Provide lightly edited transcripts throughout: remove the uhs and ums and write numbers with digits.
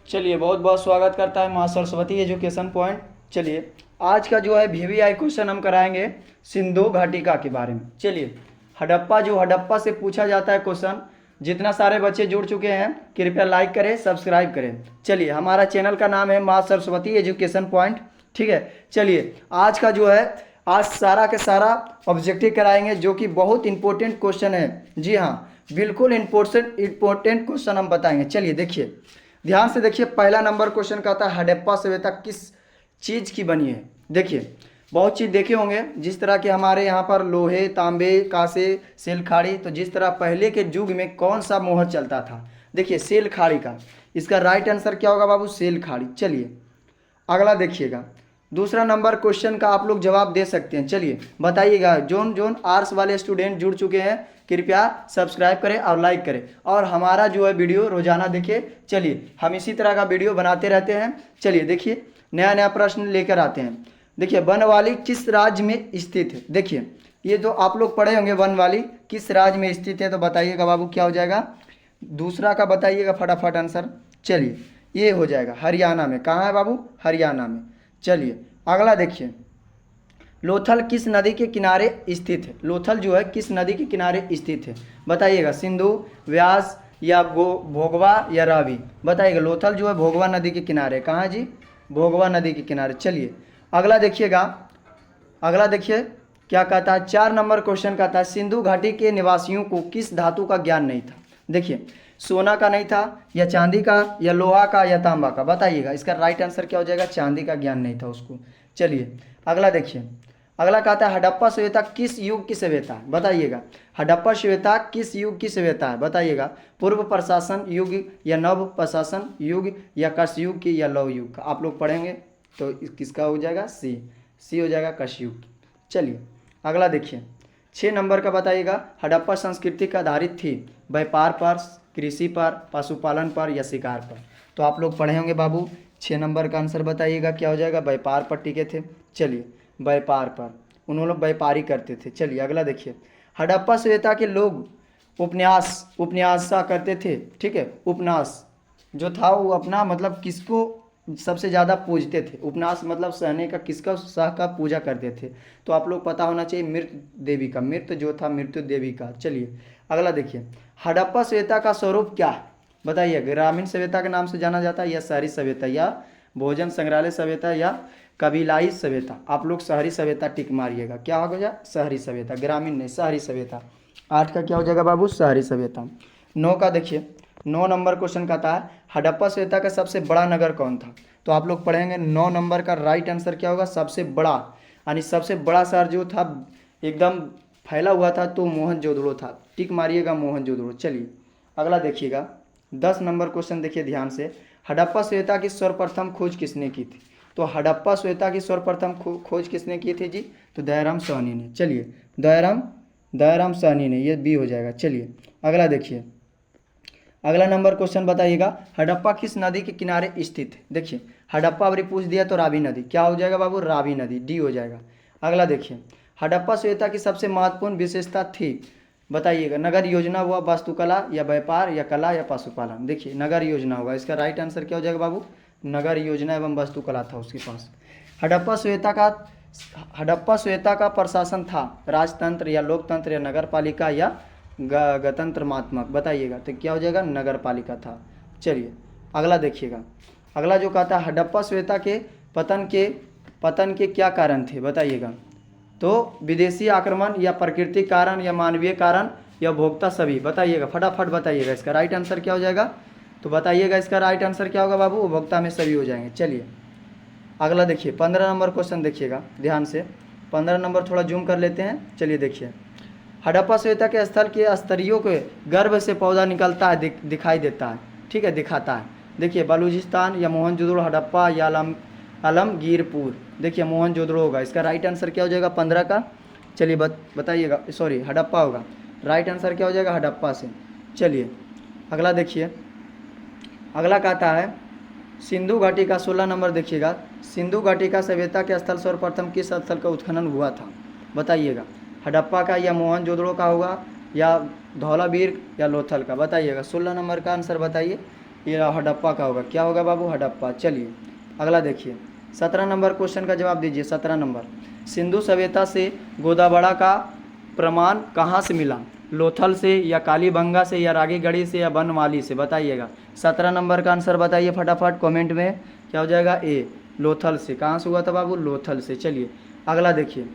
चलिए बहुत बहुत स्वागत करता है माँ सरस्वती एजुकेशन पॉइंट। चलिए आज का जो है वीवीआई क्वेश्चन हम कराएंगे सिंधु घाटिका के बारे में। चलिए हड़प्पा से पूछा जाता है क्वेश्चन। जितना सारे बच्चे जुड़ चुके हैं कृपया लाइक करें, सब्सक्राइब करें। चलिए हमारा चैनल का नाम है माँ सरस्वती एजुकेशन पॉइंट, ठीक है। चलिए आज का जो है आज सारा के सारा ऑब्जेक्टिव कराएंगे जो कि बहुत इंपॉर्टेंट क्वेश्चन है। जी हाँ, बिल्कुल इंपॉर्टेंट क्वेश्चन हम बताएंगे। चलिए देखिए, ध्यान से देखिए। पहला नंबर क्वेश्चन का था हड़प्पा सभ्यता किस चीज़ की बनी है। देखिए बहुत चीज़ देखे होंगे, जिस तरह के हमारे यहाँ पर लोहे, तांबे, कांसे, सेल खाड़ी। तो जिस तरह पहले के युग में कौन सा मोहर चलता था, देखिए सेल खाड़ी का। इसका राइट आंसर क्या होगा बाबू? सेल खाड़ी। चलिए अगला देखिएगा, दूसरा नंबर क्वेश्चन का आप लोग जवाब दे सकते हैं। चलिए बताइएगा। जोन जोन आर्ट्स वाले स्टूडेंट जुड़ चुके हैं कृपया सब्सक्राइब करें और लाइक करें और हमारा जो है वीडियो रोजाना देखिए। चलिए हम इसी तरह का वीडियो बनाते रहते हैं। चलिए देखिए नया नया प्रश्न लेकर आते हैं। देखिए वनवाली किस राज्य में स्थित है? देखिए ये जो आप लोग पढ़े होंगे वनवाली किस राज्य में स्थित है, तो बताइएगा बाबू क्या हो जाएगा? दूसरा का बताइएगा फटाफट आंसर। चलिए ये हो जाएगा हरियाणा में। कहाँ है बाबू? हरियाणा में। चलिए अगला देखिए, लोथल किस नदी के किनारे स्थित है? लोथल जो है किस नदी के किनारे स्थित है बताइएगा? सिंधु, व्यास या भोगवा या रावी? बताइएगा। लोथल जो है भोगवा नदी के किनारे। कहाँ है जी? भोगवा नदी के किनारे। चलिए अगला देखिएगा, अगला देखिए क्या कहता है। 4 नंबर क्वेश्चन कहता है सिंधु घाटी के निवासियों को किस धातु का ज्ञान नहीं था? देखिए सोना का नहीं था, या चांदी का, या लोहा का, या तांबा का? बताइएगा। इसका राइट आंसर क्या हो जाएगा? चांदी का ज्ञान नहीं था उसको। चलिए अगला देखिए, अगला कहता है हड़प्पा सभ्यता किस युग की सभ्यता है? बताइएगा। हड़प्पा सभ्यता किस युग की सभ्यता है? बताइएगा। पूर्व प्रशासन युग, या नव प्रशासन युग, या कश युग की, या लौह युग का? आप लोग पढ़ेंगे तो किसका हो जाएगा? सी हो जाएगा, कश युग। चलिए अगला देखिए, 6 नंबर का बताइएगा। हड़प्पा संस्कृति का आधारित थी व्यापार पर, कृषि पर, पशुपालन पर, या शिकार पर? तो आप लोग पढ़े होंगे बाबू। 6 नंबर का आंसर बताइएगा क्या हो जाएगा? व्यापार पर टिके थे। चलिए व्यापार पर, उन्होंने व्यापारी करते थे। चलिए अगला देखिए, हड़प्पा सभ्यता के लोग उपन्यासा करते थे, ठीक है। उपन्यास जो था वो अपना मतलब किसको सबसे ज़्यादा पूजते थे? उपन्यास मतलब सहने का, किसका शाह का पूजा करते थे? तो आप लोग पता होना चाहिए मृत देवी का। मृत जो था मृत्यु देवी का। चलिए अगला देखिए, हड़प्पा सभ्यता का स्वरूप क्या है? बताइए। ग्रामीण सभ्यता के नाम से जाना जाता है, या शहरी सभ्यता, या भोजन संग्रहालय सभ्यता, या कबीलाई सभ्यता? आप लोग शहरी सभ्यता टिक मारिएगा। क्या हो गया? शहरी सभ्यता। ग्रामीण नहीं, शहरी सभ्यता। 8 का क्या हो जाएगा बाबू? शहरी सभ्यता। 9 का देखिए, 9 नंबर क्वेश्चन कहता है हड़प्पा सभ्यता का सबसे बड़ा नगर कौन था? तो आप लोग पढ़ेंगे 9 नंबर का राइट आंसर क्या होगा? सबसे बड़ा, यानी सबसे बड़ा शहर जो था एकदम फैला हुआ था तो मोहनजोदड़ो था। टिक मारिएगा मोहनजोदड़ो। चलिए अगला देखिएगा, 10 नंबर क्वेश्चन देखिए ध्यान से। हड़प्पा सभ्यता की सर्वप्रथम खोज किसने की थी? तो हड़प्पा सभ्यता की सर्वप्रथम खोज किसने की थी जी? तो दयाराम साहनी ने। चलिए दयाराम साहनी ने, ये बी हो जाएगा। चलिए अगला देखिए, अगला नंबर क्वेश्चन बताइएगा। हड़प्पा किस नदी के किनारे स्थित है? देखिए हड़प्पा अभी पूछ दिया तो रावी नदी। क्या हो जाएगा बाबू? रावी नदी। डी हो जाएगा। अगला देखिए, हड़प्पा सभ्यता की सबसे महत्वपूर्ण विशेषता थी? बताइएगा। नगर योजना हुआ, वास्तुकला, या व्यापार, या कला, या पशुपालन? देखिए नगर योजना होगा। इसका राइट आंसर क्या हो जाएगा बाबू? नगर योजना एवं वास्तुकला था उसके पास। हड़प्पा सभ्यता का प्रशासन था राजतंत्र, या लोकतंत्र, या नगर पालिका, या गणतंत्रमात्मक? बताइएगा। तो क्या हो जाएगा? नगर पालिका था। चलिए अगला देखिएगा, अगला जो कहता है हड़प्पा सभ्यता के पतन के क्या कारण थे? बताइएगा। तो विदेशी आक्रमण, या प्राकृतिक कारण, या मानवीय कारण, या उपभोक्ता सभी? बताइएगा फटाफट बताइएगा। इसका राइट आंसर क्या हो जाएगा? तो बताइएगा इसका राइट आंसर क्या होगा बाबू? उपभोक्ता में सभी हो जाएंगे। चलिए अगला देखिए, 15 नंबर क्वेश्चन देखिएगा ध्यान से। 15 नंबर थोड़ा जूम कर लेते हैं। चलिए देखिए, हड़प्पा सभ्यता के स्थल के स्तरियों के गर्भ से पौधा निकलता है, दिखाई देता है, ठीक है, दिखाता है। देखिए बलूचिस्तान, या मोहनजोदड़ो, हड़प्पा, या आलमगीरपुर? देखिए मोहनजोदड़ो होगा। इसका राइट आंसर क्या हो जाएगा? 15 का। चलिए बताइएगा। सॉरी हड़प्पा होगा। राइट आंसर क्या हो जाएगा? हड़प्पा से। चलिए अगला देखिए, अगला कहता है सिंधु घाटी का 16 नंबर देखिएगा। सिंधु घाटी का सभ्यता के स्थल सर्वप्रथम किस स्थल का उत्खनन हुआ था? बताइएगा। हड़प्पा का, या मोहनजोदड़ो का होगा, या धौलावीर, या लोथल का? बताइएगा। 16 नंबर का आंसर बताइए। ये हड़प्पा का होगा, क्या होगा बाबू, हड़प्पा। चलिए अगला देखिए 17 नंबर क्वेश्चन का जवाब दीजिए। 17 नंबर, सिंधु सभ्यता से गोदावड़ा का प्रमाण कहाँ से मिला, लोथल से या कालीबंगा से या रागीगढ़ी से या बनवाली से, बताइएगा। 17 नंबर का आंसर बताइए फटाफट कमेंट में, क्या हो जाएगा, ए, लोथल से। कहाँ से हुआ था बाबू, लोथल से। चलिए अगला देखिए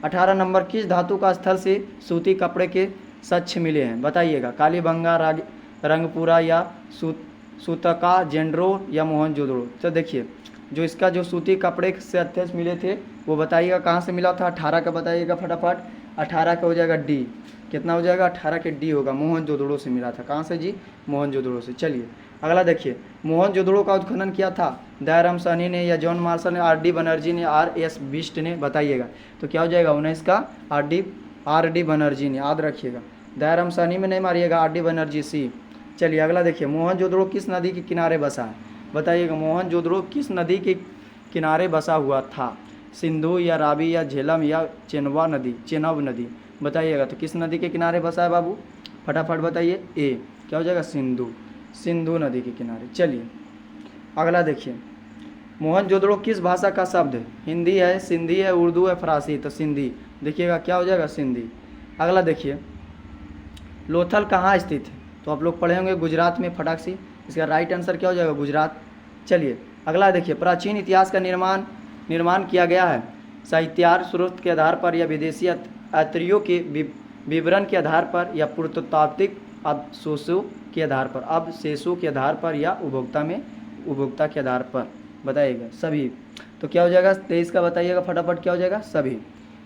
18 नंबर, किस धातु का स्थल से सूती कपड़े के सच्छ मिले हैं, बताइएगा। कालीबंगा, रंगपुरा या सूतका, जेंड्रो या मोहनजोदड़ो। तो देखिए जो इसका जो सूती कपड़े से अध्यक्ष मिले थे वो बताइएगा कहाँ से मिला था। 18 का बताइएगा फटाफट। 18 का हो जाएगा डी, कितना हो जाएगा, 18 के डी होगा, मोहनजोदड़ो से मिला था। कहाँ से जी, मोहनजोदड़ो से। चलिए अगला देखिए, मोहनजोदड़ो का उत्खनन किया था दयाराम साहनी ने या जॉन मार्शल ने, आर डी बनर्जी ने, आर एस बिस्ट ने, बताइएगा। तो क्या हो जाएगा 19 का आर डी बनर्जी ने, याद रखिएगा। दयाराम साहनी में नहीं मारिएगा, आर डी बनर्जी सी। चलिए अगला देखिए, मोहनजोदड़ो किस नदी के किनारे बसा है, बताइएगा। मोहनजोदड़ो किस नदी के किनारे बसा हुआ था, सिंधु या रावी या झेलम या चेनाब नदी, बताइएगा। तो किस नदी के किनारे बसा है बाबू, फटाफट बताइए। ए, क्या हो जाएगा, सिंधु नदी के किनारे। चलिए अगला देखिए, मोहनजोदड़ो किस भाषा का शब्द है, हिंदी है, सिंधी है, उर्दू है, फारसी। तो सिंधी, देखिएगा क्या हो जाएगा, सिंधी। अगला देखिए, लोथल कहाँ स्थित है, तो आप लोग पढ़े होंगे गुजरात में, फटाक से। इसका राइट आंसर क्या हो जाएगा, गुजरात। चलिए अगला देखिए, प्राचीन इतिहास का निर्माण किया गया है साहित्यार्थ स्रोत के आधार पर या विदेशी यात्रियों के विवरण के आधार पर या पुरातात्विक अवशेषों के आधार पर, अवशेषों के आधार पर या उपभोक्ता के आधार पर, बताइएगा। सभी, तो क्या हो जाएगा 23 का बताइएगा फटाफट, क्या हो जाएगा, सभी,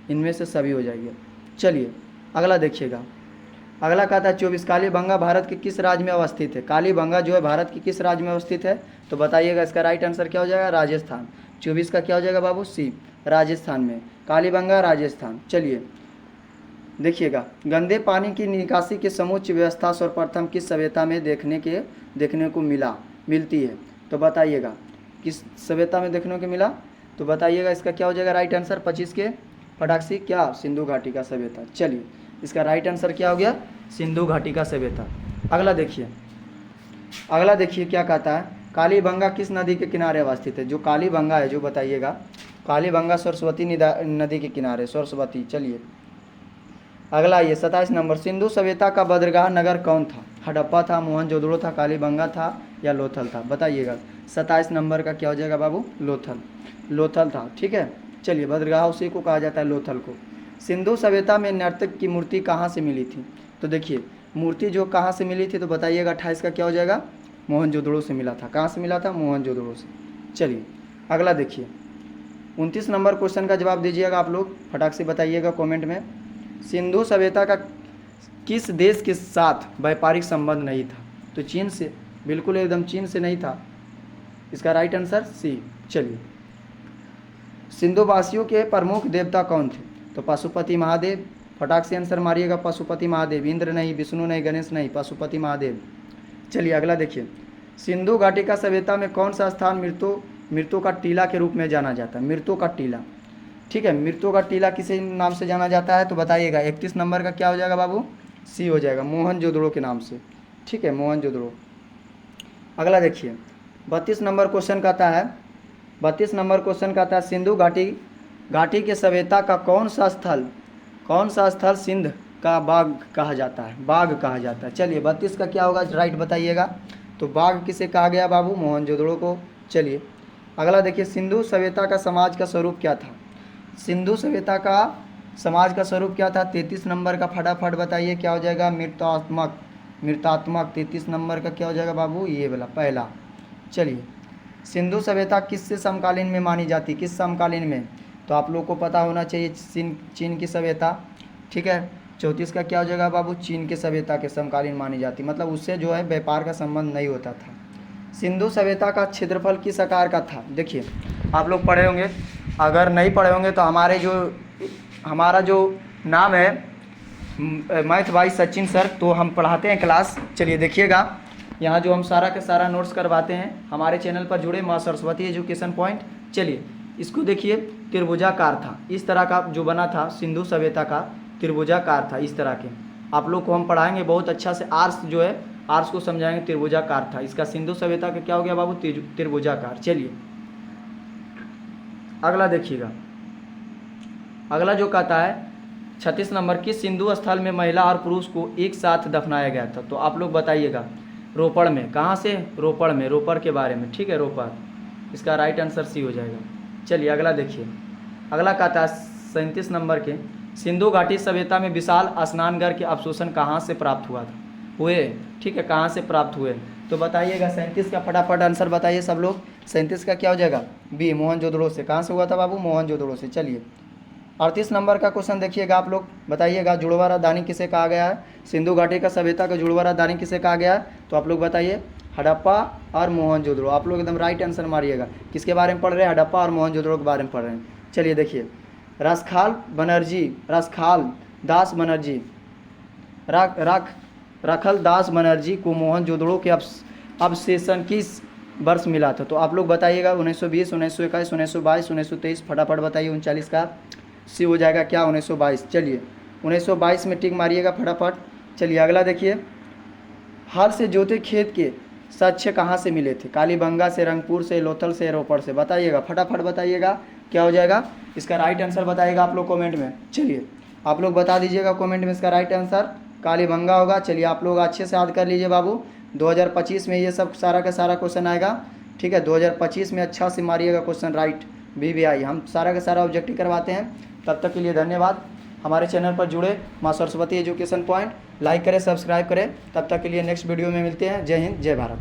इनमें से सभी हो जाएगा। चलिए अगला देखिएगा, अगला कहता है 24, कालीबंगा भारत के किस राज्य में अवस्थित है, कालीबंगा जो है भारत के किस राज्य में अवस्थित है, तो बताइएगा। इसका राइट आंसर क्या हो जाएगा, राजस्थान। 24 का क्या हो जाएगा बाबू, सी, राजस्थान में, कालीबंगा राजस्थान। चलिए देखिएगा, गंदे पानी की निकासी की समुच्चय व्यवस्था सर्वप्रथम किस सभ्यता में देखने को मिलती है, तो बताइएगा किस सभ्यता में देखने को मिला, तो बताइएगा। इसका क्या हो जाएगा राइट आंसर 25 के फटाक से, क्या, सिंधु घाटी का सभ्यता। चलिए इसका राइट आंसर क्या हो गया, सिंधु घाटी का सभ्यता। अगला देखिए क्या कहता है, कालीबंगा किस नदी के किनारे अवस्थित है, जो कालीबंगा है जो बताइएगा, कालीबंगा सरस्वती नदी के किनारे, सरस्वती। चलिए अगला ये 27 नंबर, सिंधु सभ्यता का बदरगाह नगर कौन था, हड़प्पा था, मोहनजोदड़ो था, कालीबंगा था या लोथल था, बताइएगा। 27 नंबर का क्या हो जाएगा बाबू, लोथल था, ठीक है। चलिए बदरगाह उसी को कहा जाता है, लोथल को। सिंधु सभ्यता में नर्तक की मूर्ति कहाँ से मिली थी, तो देखिए मूर्ति जो कहाँ से मिली थी, तो बताइएगा। 28 का क्या हो जाएगा, मोहनजोदड़ो से मिला था। कहाँ से मिला था, मोहनजोदड़ो से। चलिए अगला देखिए 29 नंबर क्वेश्चन का जवाब दीजिएगा आप लोग, फटाक से बताइएगा कमेंट में। सिंधु सभ्यता का किस देश के साथ व्यापारिक संबंध नहीं था, तो चीन से, बिल्कुल एकदम चीन से नहीं था। इसका राइट आंसर सी। चलिए, सिंधुवासियों के प्रमुख देवता कौन थे, तो पशुपति महादेव, फटाक से आंसर मारिएगा, पशुपति महादेव। इंद्र नहीं, विष्णु नहीं, गणेश नहीं, पशुपति महादेव। चलिए अगला देखिए, सिंधु घाटी का सभ्यता में कौन सा स्थान मृतों का टीला के रूप में जाना जाता है, मृतों का टीला, ठीक है। मृतों का टीला किसी नाम से जाना जाता है, तो बताइएगा। 31 नंबर का क्या हो जाएगा बाबू, सी हो जाएगा, मोहनजोदड़ो के नाम से, ठीक है, मोहनजोदड़ो। अगला देखिए 32 नंबर क्वेश्चन कहता है, 32 नंबर क्वेश्चन कहता है, सिंधु घाटी के सभ्यता का कौन सा स्थल सिंध का बाग कहा जाता है, चलिए 32 का क्या होगा राइट बताइएगा। तो बाग किसे कहा गया बाबू, मोहनजोदड़ो को। चलिए अगला देखिए, सिंधु सभ्यता का समाज का स्वरूप क्या था, सिंधु सभ्यता का समाज का स्वरूप क्या था। 33 नंबर का फटाफट बताइए, क्या हो जाएगा, मृतात्मक। 33 नंबर का क्या हो जाएगा बाबू, ये वाला पहला। चलिए, सिंधु सभ्यता किससे समकालीन में मानी जाती, किस समकालीन में, तो आप लोग को पता होना चाहिए, चीन की सभ्यता, ठीक है। 34 का क्या हो जाएगा बाबू, चीन की सभ्यता के समकालीन मानी जाती, मतलब उससे जो है व्यापार का संबंध नहीं होता था। सिंधु सभ्यता का क्षेत्रफल किस आकार का था, देखिए आप लोग पढ़े होंगे, अगर नहीं पढ़े होंगे तो हमारा जो नाम है मैथ बाई सचिन सर, तो हम पढ़ाते हैं क्लास। चलिए देखिएगा, यहाँ जो हम सारा के सारा नोट्स करवाते हैं, हमारे चैनल पर जुड़े, माँ सरस्वती एजुकेशन पॉइंट। चलिए इसको देखिए, त्रिभुजाकार था, इस तरह का जो बना था, सिंधु सभ्यता का त्रिभुजाकार था, इस तरह के। आप लोग को हम पढ़ाएंगे बहुत अच्छा से, आर्स जो है आर्स को समझाएंगे त्रिभुजाकार था। इसका सिंधु सभ्यता का क्या हो गया बाबू, त्रिभुजाकार। चलिए अगला देखिएगा, अगला जो कहता है 36 नंबर, किस सिंधु स्थल में महिला और पुरुष को एक साथ दफनाया गया था। तो आप लोग बताइएगा, रोपड़ में। कहाँ से, रोपड़ में, रोपड़ के बारे में, ठीक है, रोपड़। इसका राइट आंसर सी हो जाएगा। चलिए अगला देखिए, अगला कहता है 37 नंबर के, सिंधु घाटी सभ्यता में विशाल स्नानघर के अवशेषण कहाँ से प्राप्त हुए, ठीक है, कहाँ से प्राप्त हुए। तो बताइएगा 37 का फटाफट आंसर बताइए सब लोग। 37 का क्या हो जाएगा, बी, मोहनजोदड़ो से। कहाँ से हुआ था बाबू, मोहनजोदड़ो से। चलिए 38 नंबर का क्वेश्चन देखिएगा, आप लोग बताइएगा, जुड़वा राजधानी किसे कहा गया है, सिंधु घाटी का सभ्यता का जुड़वा राजधानी किसे कहा गया है। तो आप लोग बताइए, हड़प्पा और मोहनजोदड़ो। आप लोग एकदम राइट आंसर मारिएगा। किसके बारे में पढ़ रहे हैं, हड़प्पा और मोहनजोदड़ो के बारे में पढ़ रहे हैं। चलिए देखिए, रखल दास बनर्जी को मोहनजोदड़ो के अवशेषण किस वर्ष मिला था। तो आप लोग बताइएगा 1920, 1921, 1922, 1923। फटाफट बताइए, 39 का सी हो जाएगा क्या, 1922। चलिए 1922 में टिक मारिएगा फटाफट। चलिए अगला देखिए, हल से जोते खेत के साक्ष्य कहाँ से मिले थे, कालीबंगा से, रंगपुर से, लोथल से, रोपड़ से। बताइएगा फटाफट बताइएगा क्या हो जाएगा। इसका राइट आंसर बताइएगा आप लोग कमेंट में। चलिए आप लोग बता दीजिएगा कमेंट में, इसका राइट आंसर कालीबंगा होगा। चलिए आप लोग अच्छे से याद कर लीजिए बाबू, 2025 में ये सब सारा का सारा क्वेश्चन आएगा, ठीक है। 2025 में अच्छा से मारिएगा क्वेश्चन राइट, BVI हम सारा का सारा ऑब्जेक्टिव करवाते हैं। तब तक के लिए धन्यवाद। हमारे चैनल पर जुड़े माँ सरस्वती एजुकेशन पॉइंट, लाइक करें, सब्सक्राइब करें। तब तक के लिए नेक्स्ट वीडियो में मिलते हैं। जय हिंद, जय भारत।